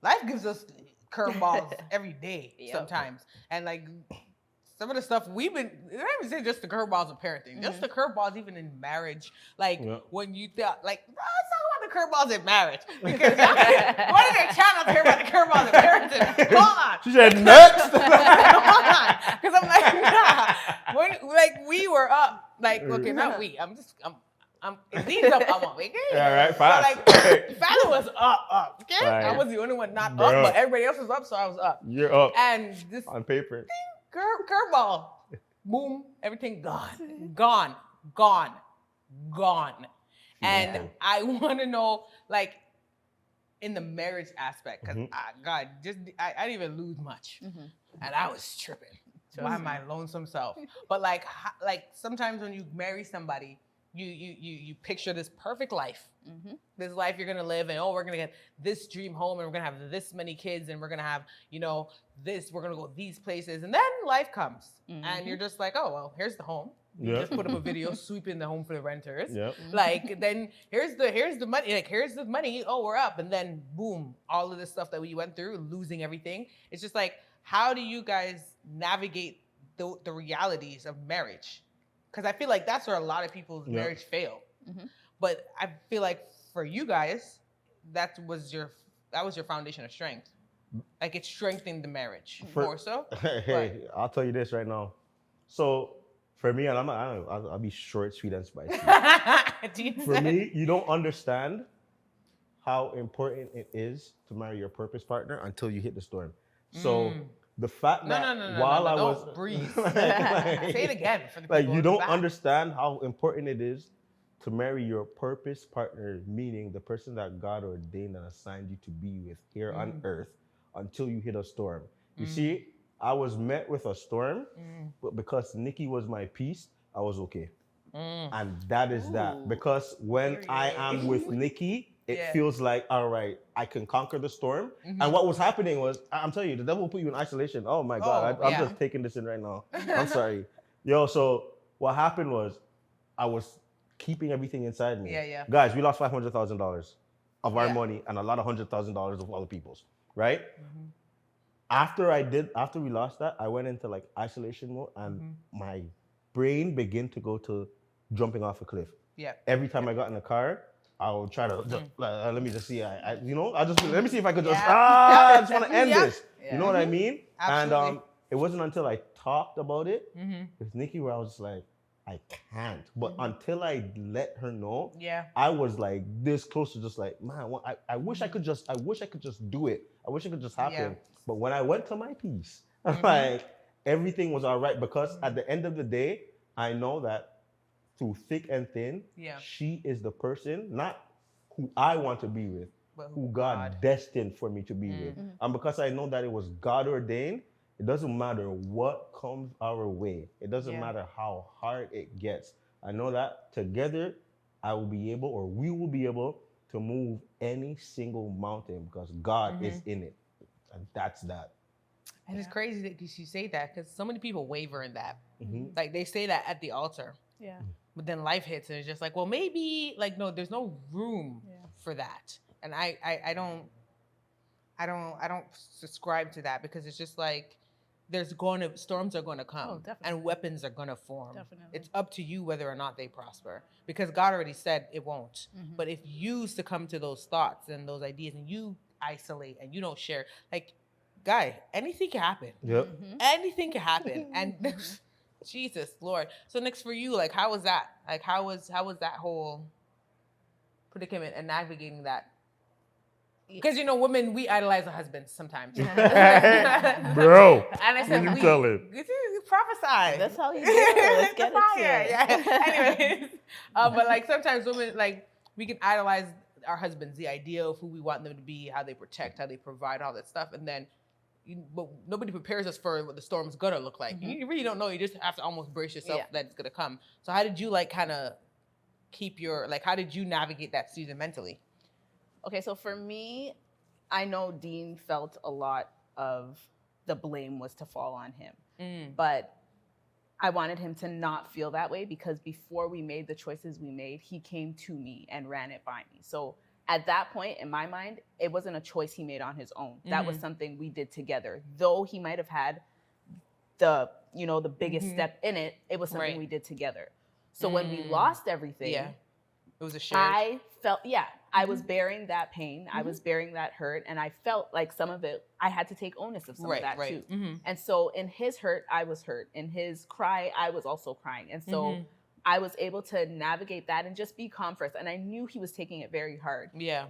life gives us curveballs every day sometimes. And like some of the stuff we've been, I don't even say just the curveballs of parenting, just the curveballs even in marriage. Like when you thought, like, let's talk about the curveballs in marriage. Because one of their channels here about the curveballs in parenting. Hold on. She said next. Hold on. Because I'm like, nah. When, like we were up, like, okay, not we. These up, I'm on vacation. All right, fast. So like, Fallon was up, okay? Right. I was the only one not up, but everybody else was up, so I was up. You're up. And this on paper. Curveball. Boom, everything gone. And I want to know, like, in the marriage aspect, because God, I didn't even lose much, and I was tripping by my lonesome self. But like sometimes when you marry somebody, you picture this perfect life, this life you're gonna live, and we're gonna get this dream home, and we're gonna have this many kids, and we're gonna have this, we're gonna go these places, and then life comes, and you're just like, oh well, here's the home. You just put up a video sweeping the home for the renters. Like then here's the money. Like here's the money. Oh, we're up, and then boom, all of this stuff that we went through, losing everything. It's just like, how do you guys navigate the realities of marriage? Because I feel like that's where a lot of people's marriage fail. But I feel like for you guys, that was your foundation of strength. Like it strengthened the marriage more so. Hey, I'll tell you this right now. So for me, and I'll be short, sweet, and spicy. For me, you don't understand how important it is to marry your purpose partner until you hit the storm. So the fact that while I was breathe. Say it again for the people. Like you don't understand how important it is to marry your purpose partner, meaning the person that God ordained and assigned you to be with here on earth, until you hit a storm. You see, I was met with a storm, but because Nicky was my peace, I was okay. And that is that. Because when I am with Nicky, it feels like, all right, I can conquer the storm. And what was happening was, I'm telling you, the devil will put you in isolation. Oh my God, I'm just taking this in right now. I'm sorry. So what happened was, I was keeping everything inside me. Guys, we lost $500,000 of our money and a lot of $100,000 of other people's, right? After we lost that, I went into like isolation mode, and my brain began to go to jumping off a cliff. Every time I got in the car, I would try to just, let me just see. Let me see if I could just, I just want to end this. You know what I mean? Absolutely. And it wasn't until I talked about it with Nicky where I was like, I can't. But until I let her know, I was like this close to just like, man, I wish I could just do it. I wish it could just happen. But when I went to my peace, like everything was all right, because at the end of the day, I know that through thick and thin, she is the person, not who I want to be with, but who God destined for me to be with. And because I know that it was God ordained, it doesn't matter what comes our way. It doesn't matter how hard it gets. I know that together, we will be able to move any single mountain because God is in it. And that's that. And it's crazy that you say that, because so many people waver in that. Like they say that at the altar. But then life hits and it's just like, well, maybe, like, no, there's no room for that. And I don't subscribe to that, because it's just like, storms are going to come, and weapons are going to form. It's up to you whether or not they prosper, because God already said it won't. But if you succumb to those thoughts and those ideas, and you isolate and you don't share, like, guy, anything can happen. Anything can happen. And Jesus, Lord. So next for you, like, how was that? Like, how was that whole predicament and navigating that? Because, women, we idolize our husbands sometimes. Bro, and I said, tell him. prophesy. That's how you do it. Let's get it. Yeah. Anyways, but like sometimes women, like we can idolize our husbands, the idea of who we want them to be, how they protect, how they provide, all that stuff, and then but nobody prepares us for what the storm's gonna look like. Mm-hmm. You really don't know. You just have to almost brace yourself that it's gonna come. So how did you like kind of keep your, like, how did you navigate that season mentally? Okay, so for me, I know Dean felt a lot of the blame was to fall on him, but I wanted him to not feel that way because before we made the choices we made, he came to me and ran it by me. So at that point, in my mind, it wasn't a choice he made on his own. That was something we did together. Though he might have had the biggest step in it, it was something we did together. So when we lost everything, it was a shared. I felt, I was bearing that pain. I was bearing that hurt. And I felt like some of it, I had to take onus of some of that too. And so in his hurt, I was hurt. In his cry, I was also crying. And so I was able to navigate that and just be calm first. And I knew he was taking it very hard. Yeah.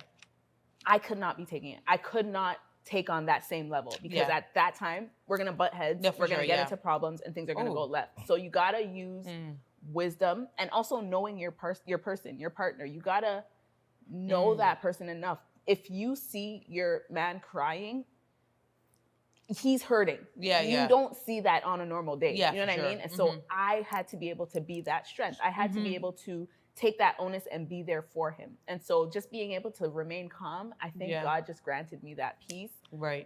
I could not be taking it. I could not take on that same level because at that time, we're going to butt heads. We're going to get into problems and things are going to go left. So you got to use wisdom and also knowing your person, your partner. You got to know that person enough. If you see your man crying, he's hurting. You don't see that on a normal day. You know what I mean? And so I had to be able to be that strength. I had to be able to take that onus and be there for him. And so just being able to remain calm, I think God just granted me that peace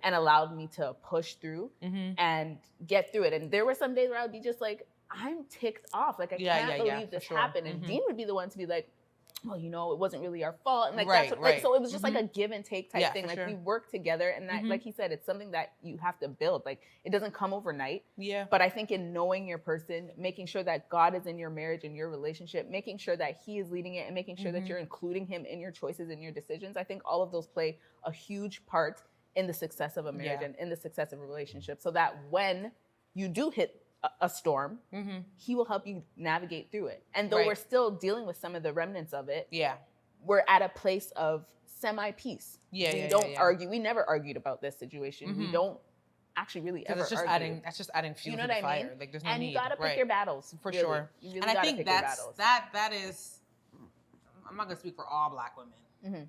and allowed me to push through and get through it. And there were some days where I would be just like, I'm ticked off. Like, I can't believe this happened. And Dean would be the one to be like, well, it wasn't really our fault. And like, that's what, like, so it was just like a give and take type thing. Like we work together and that, like he said, it's something that you have to build. Like it doesn't come overnight. Yeah. But I think in knowing your person, making sure that God is in your marriage and your relationship, making sure that he is leading it and making sure that you're including him in your choices and your decisions. I think all of those play a huge part in the success of a marriage and in the success of a relationship. So that when you do hit a storm, he will help you navigate through it. And though we're still dealing with some of the remnants of it, we're at a place of semi-peace. We don't argue. We never argued about this situation. We don't actually really ever it's just argue. That's just adding fuel to the fire. Like there's no and need. you gotta pick your battles. For really. sure. You really and I think that is, I'm not gonna speak for all Black women.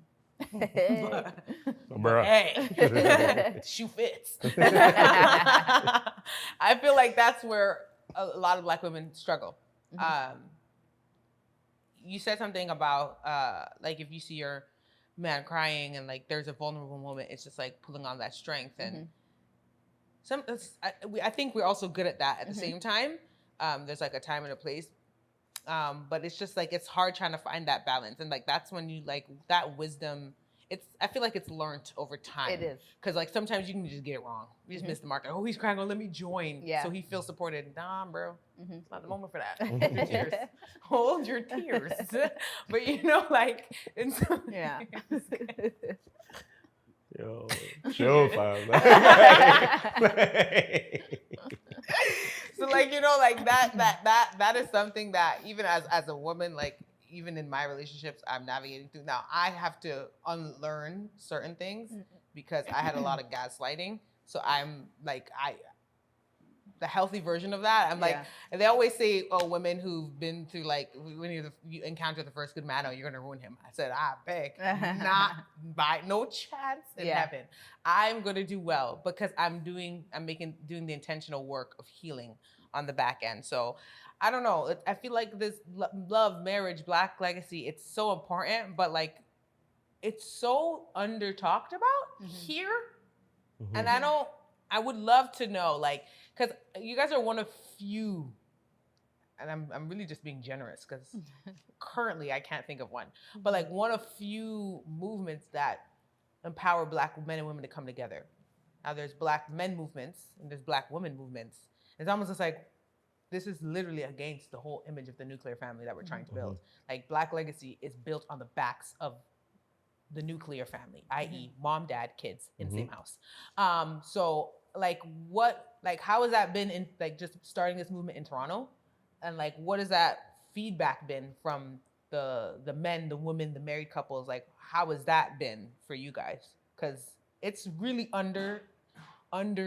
But, hey, shoe fits. I feel like that's where a lot of Black women struggle. You said something about like if you see your man crying and like there's a vulnerable moment, it's just like pulling on that strength. And I think we're also good at that at the same time. There's like a time and a place. But it's just like, it's hard trying to find that balance. And like, that's when you like that wisdom, I feel like it's learned over time. It is. Cause like sometimes you can just get it wrong. You just miss the mark. Oh, he's crying. Oh, let me join. Yeah. So he feels supported. Nah, bro. It's not the moment for that. Hold your tears. Hold your tears. But like, it's, yeah. Yo, show fam. So like, like that is something that even as a woman, like even in my relationships, I'm navigating through. Now I have to unlearn certain things because I had a lot of gaslighting. So I'm like, the healthy version of that. I'm like, and they always say, oh, women who've been through like, when you encounter the first good man, oh, you're gonna ruin him. I said, I beg, not by no chance in heaven. I'm gonna do well because I'm doing the intentional work of healing on the back end. So I don't know. I feel like this love, marriage, Black legacy, it's so important, but like, it's so under talked about here. And I would love to know, like, because you guys are one of few, and I'm really just being generous because currently I can't think of one, but like one of few movements that empower Black men and women to come together. Now there's Black men movements and there's Black women movements. It's almost just like, this is literally against the whole image of the nuclear family that we're trying to build. Like Black legacy is built on the backs of the nuclear family, i.e. mom, dad, kids in the same house. So like how has that been in like just starting this movement in Toronto? And like, what has that feedback been from the men, the women, the married couples? Like, how has that been for you guys? Because it's really under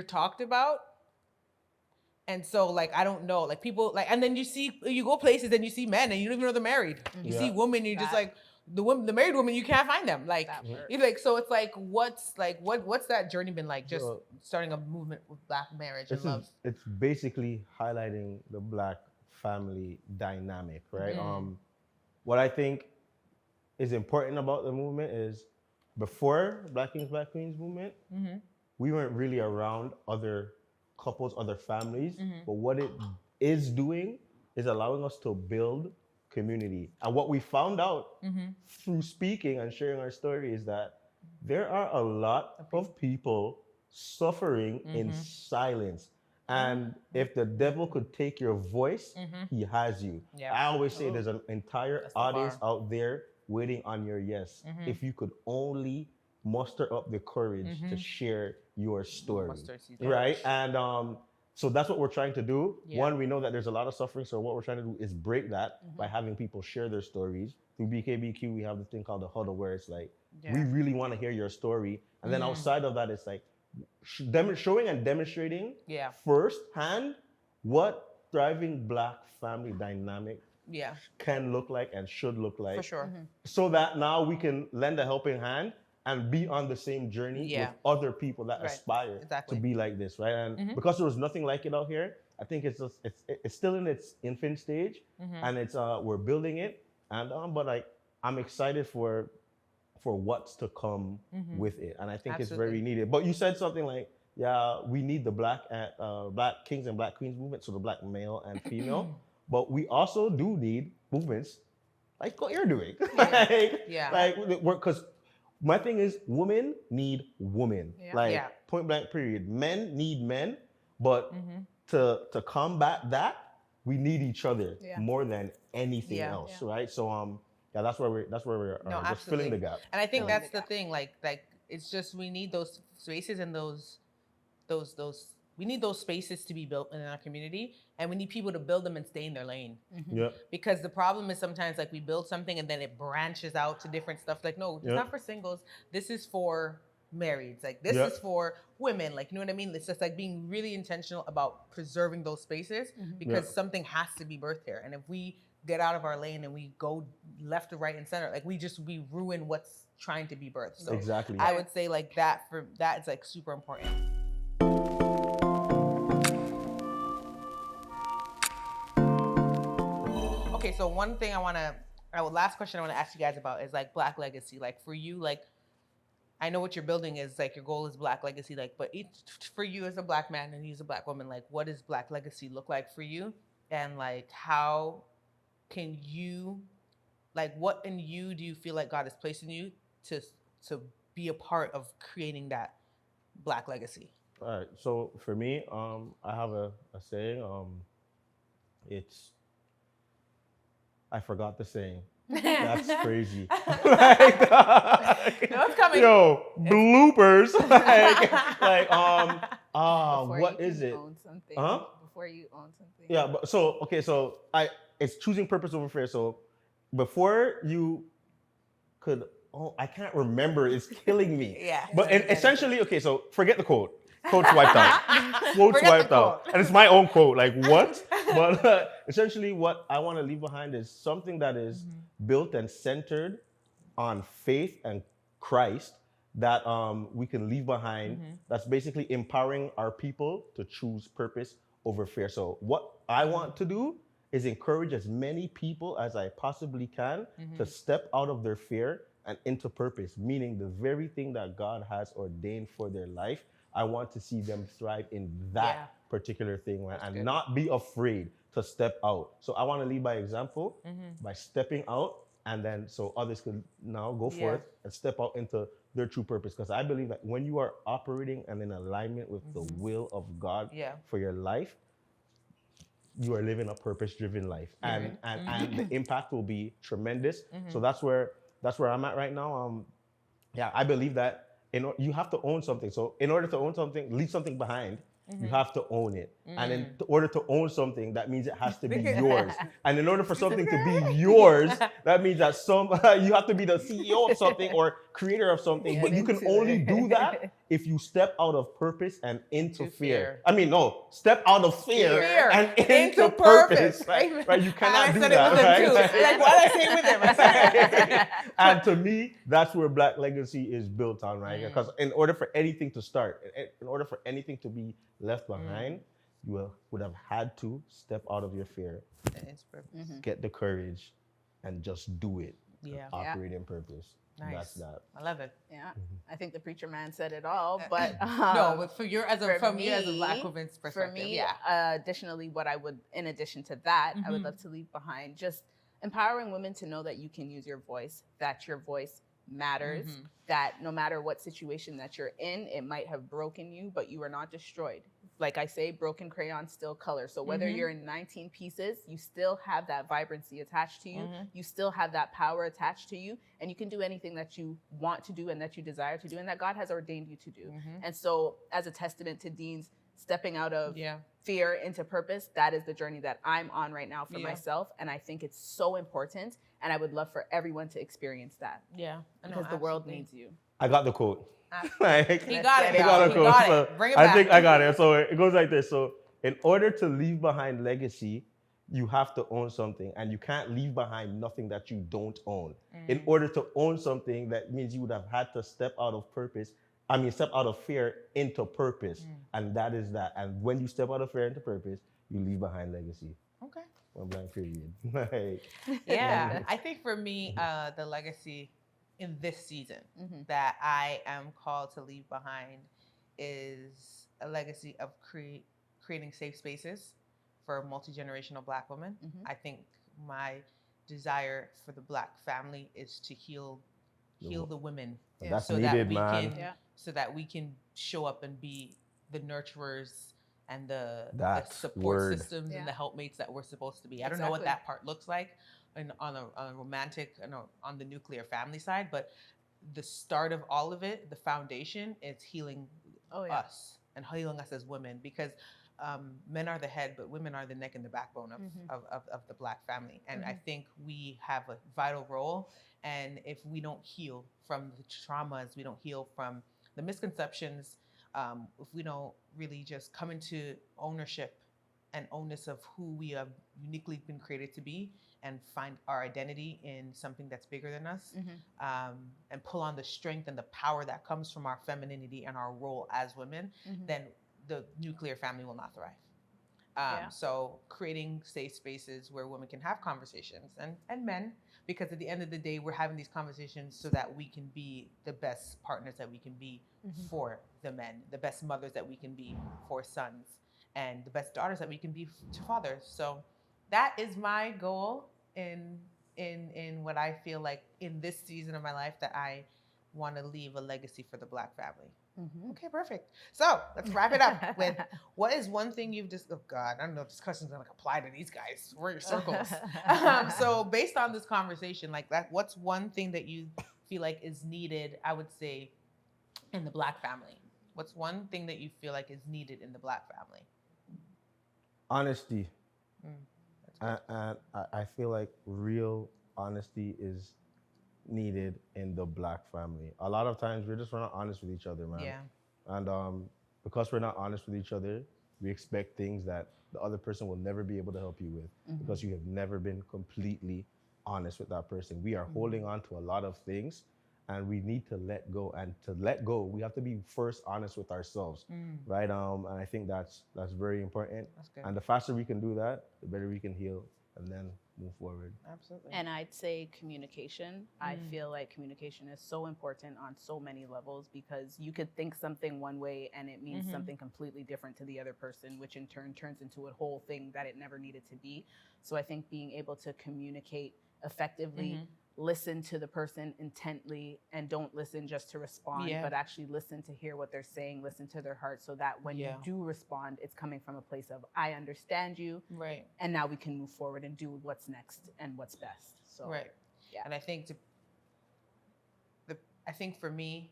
talked about. And so, like, I don't know, like, people, like, and then you go places and you see men and you don't even know they're married. You see women, and you're just like, the married woman, you can't find them. Like, you're like, so it's like, what's that journey been like? Just starting a movement with Black marriage and love. It's basically highlighting the Black family dynamic, right? What I think is important about the movement is before Black Kings, Black Queens movement, we weren't really around other couples, other families, but what it is doing is allowing us to build community. And what we found out through speaking and sharing our story is that there are a lot of people suffering in silence. And if the devil could take your voice, he has you. I always say there's an entire audience out there waiting on your yes. If you could only muster up the courage to share your story, right? And so that's what we're trying to do. One, we know that there's a lot of suffering, so what we're trying to do is break that by having people share their stories. Through BKBQ, we have this thing called the huddle, where it's like, we really want to hear your story. And then outside of that, it's like showing and demonstrating firsthand what thriving Black family dynamic can look like and should look like. For sure. So that now we can lend a helping hand and be on the same journey with other people that aspire to be like this, right? And because there was nothing like it out here, I think it's still in its infant stage, and it's we're building it, and but like I'm excited for what's to come with it, and I think it's very needed. But you said something like, we need the Black Kings and Black Queens movement, so the Black male and female, but we also do need movements like what you're doing, because my thing is, women need women. Point blank period. Men need men, but to combat that, we need each other more than anything else, right? So that's where we're just filling the gap. And I think that's the thing. Like it's just, we need those spaces and those we need those spaces to be built in our community, and we need people to build them and stay in their lane. Because the problem is sometimes, like, we build something and then it branches out to different stuff. Like, no, it's not for singles. This is for marrieds. Like, this is for women. Like, you know what I mean? It's just like being really intentional about preserving those spaces, because something has to be birthed here. And if we get out of our lane and we go left to right and center, like, we ruin what's trying to be birthed. So exactly. I would say, like, that is like super important. Okay, so one thing last question I want to ask you guys about is, like, Black legacy. Like, for you, like, I know what you're building is, like, your goal is Black legacy, like, but for you as a Black man and you as a Black woman, like, what does Black legacy look like for you? And, like, how can you, like, what in you do you feel like God has placed in you to be a part of creating that Black legacy? All right, so for me, I have a saying, I forgot the saying. That's crazy. No, it's coming. Yo, bloopers. What is it? Own something. Before you own something. Yeah, but so it's choosing purpose over fear. So before you could, I can't remember. It's killing me. Yeah. But essentially, so forget the quote. Quote's wiped out. Quote's wiped out. And it's my own quote. Like, what? But essentially, what I want to leave behind is something that is built and centered on faith and Christ, that we can leave behind. That's basically empowering our people to choose purpose over fear. So what I want to do is encourage as many people as I possibly can to step out of their fear and into purpose, meaning the very thing that God has ordained for their life. I want to see them thrive in that particular thing, right? And not be afraid to step out. So I want to lead by example by stepping out, and then so others can now go forth and step out into their true purpose. Because I believe that when you are operating and in alignment with the will of God for your life, you are living a purpose-driven life, and the impact will be tremendous. So that's where I'm at right now. I believe that you have to own something. So in order to own something, leave something behind. You have to own it. And in order to own something, that means it has to be yours. And in order for something to be yours, that means that you have to be the CEO of something or creator of something. But you can only do that if you step out of purpose and into fear. I mean, no, step out of fear and into purpose. Right? You cannot do that. Right? Like, why did I say it with him? I said it. And to me, that's where Black legacy is built on, right? Because in order for anything to start, in order for anything to be left behind, you would have had to step out of your fear, get the courage, and just do it. Yeah. Operate in purpose. Nice. That's that. I love it. Yeah. I think the preacher man said it all, but no, but for you as a Black woman's perspective, for me, additionally, in addition to that, I would love to leave behind just empowering women to know that you can use your voice, that your voice matters, that no matter what situation that you're in, it might have broken you, but you are not destroyed. Like I say, broken crayons still color. So whether you're in 19 pieces, you still have that vibrancy attached to you. You still have that power attached to you, and you can do anything that you want to do and that you desire to do and that God has ordained you to do. And so as a testament to Dean's stepping out of fear into purpose, that is the journey that I'm on right now for myself. And I think it's so important. And I would love for everyone to experience that. Yeah. Because the world needs you. I got the quote. He got it. He got a quote. So Bring it back. I think I got it. So it goes like this. So in order to leave behind legacy, you have to own something, and you can't leave behind nothing that you don't own. In order to own something, that means you would have had to step out of fear into purpose. And that is that. And when you step out of fear into purpose, you leave behind legacy. Okay. One blank period. Yeah. I think for me, the legacy in this season that I am called to leave behind is a legacy of creating safe spaces for multi-generational Black women. I think my desire for the Black family is to heal the women, That's so needed, so that we can show up and be the nurturers and the support systems and the helpmates that we're supposed to be. I don't know what that part looks like on a romantic and on the nuclear family side, but the start of all of it, the foundation, is healing us and healing us as women, because men are the head, but women are the neck and the backbone of the Black family. And I think we have a vital role. And if we don't heal from the traumas, we don't heal from the misconceptions, if we don't really just come into ownership and ownness of who we have uniquely been created to be, and find our identity in something that's bigger than us, and pull on the strength and the power that comes from our femininity and our role as women, then the nuclear family will not thrive. So creating safe spaces where women can have conversations, and men, because at the end of the day, we're having these conversations so that we can be the best partners that we can be for the men, the best mothers that we can be for sons, and the best daughters that we can be to fathers. So that is my goal in what I feel like in this season of my life, that I want to leave a legacy for the Black family. Okay, perfect. So let's wrap it up with, what is one thing you've just, oh God, I don't know if this question's gonna apply to these guys. We're your circles. So based on this conversation, like that, what's one thing that you feel like is needed, I would say, in the Black family? What's one thing that you feel like is needed in the Black family? Honesty. And I feel like real honesty is needed in the Black family. A lot of times we're not honest with each other, man. Yeah. And because we're not honest with each other, we expect things that the other person will never be able to help you with, because you have never been completely honest with that person. We are holding on to a lot of things, and we need to let go. And to let go, we have to be first honest with ourselves, right? And I think that's very important. That's good. And the faster we can do that, the better we can heal and then move forward. Absolutely. And I'd say communication. I feel like communication is so important on so many levels, because you could think something one way and it means something completely different to the other person, which in turn turns into a whole thing that it never needed to be. So I think being able to communicate effectively, listen to the person intently, and don't listen just to respond, but actually listen to hear what they're saying, listen to their heart, so that when you do respond, it's coming from a place of, I understand you, right, and now we can move forward and do what's next and what's best. So right. And I think I think for me,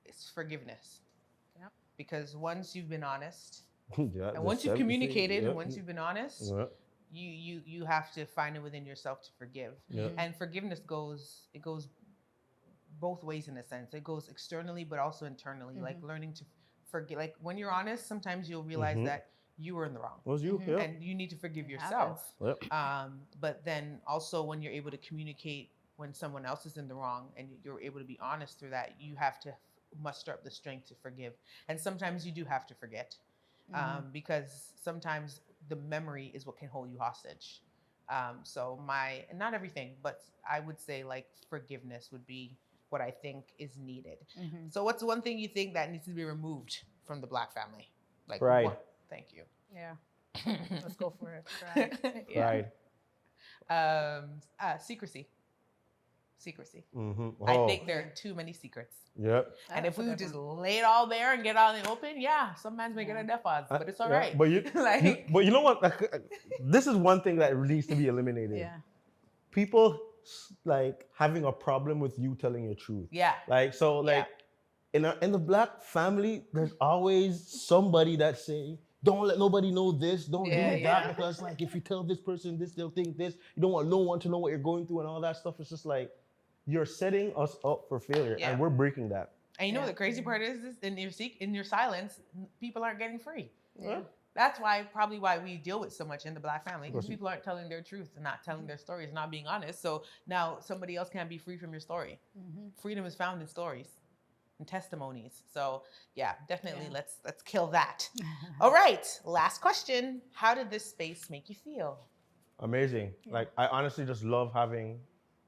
it's forgiveness. Yep. Because once you've been honest, And once you've communicated, and once you've been honest, you have to find it within yourself to forgive. And forgiveness goes both ways in a sense. It goes externally, but also internally, like learning to forget. Like when you're honest, sometimes you'll realize that you were in the wrong. It was you, yeah. And you need to forgive yourself. Yep. But then also when you're able to communicate when someone else is in the wrong and you're able to be honest through that, you have to muster up the strength to forgive. And sometimes you do have to forget because sometimes the memory is what can hold you hostage. So not everything, but I would say like forgiveness would be what I think is needed. So what's one thing you think that needs to be removed from the Black family? Like pride. Thank you. Yeah. Let's go for it. Pride. Secrecy. Oh. I think there are too many secrets. Yep. And if we would just lay it all bare and get it out in the open, some man's making a death odds, but it's all right. But but you know what? This is one thing that needs to be eliminated. Yeah. People like having a problem with you telling your truth. Yeah. Like so, like in the Black family, there's always somebody that say, don't let nobody know this, don't do that, because like if you tell this person this, they'll think this. You don't want no one to know what you're going through and all that stuff. It's just like you're setting us up for failure, and we're breaking that. And you know what the crazy part is in your silence, people aren't getting free. Yeah. That's probably why we deal with so much in the Black family, because people aren't telling their truth and not telling their stories, not being honest. So now somebody else can't be free from your story. Freedom is found in stories and testimonies. So definitely let's kill that. All right, last question. How did this space make you feel? Amazing. Like I honestly just love having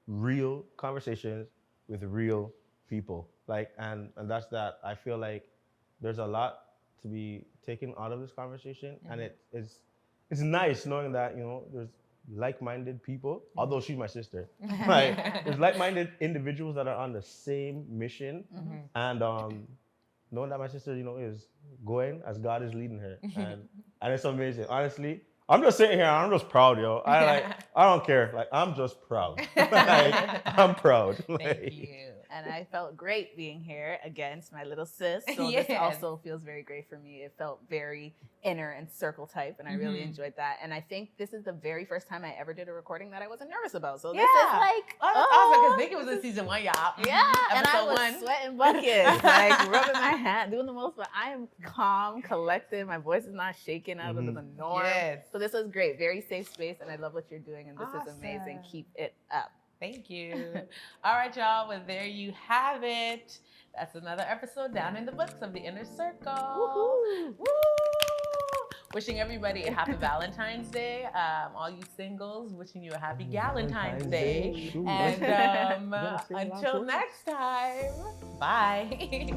real conversations with real people. Like and that's that. I feel like there's a lot to be taken out of this conversation, and it's nice knowing that there's like-minded people. Although she's my sister, like there's like-minded individuals that are on the same mission, and knowing that my sister is going as God is leading her, and it's amazing. Honestly, I'm just sitting here. I'm just proud, yo. I don't care. Like I'm just proud. Like, I'm proud. Thank you. And I felt great being here against my little sis. So this also feels very great for me. It felt very inner and circle type, and I really enjoyed that. And I think this is the very first time I ever did a recording that I wasn't nervous about. So this is like, awesome, because Nicky was in season 1, y'all. Yeah, and I was sweating buckets, like rubbing my hand, doing the most, but I am calm, collected. My voice is not shaking out of the norm. Yes. So this was great, very safe space, and I love what you're doing, and this is amazing. Keep it up. Thank you. All right, y'all. Well, there you have it. That's another episode down in the books of The Inner Circle. Woohoo! Woo! Wishing everybody a happy Valentine's Day. All you singles, wishing you a happy Galentine's Day. Shoot. And until next time, bye.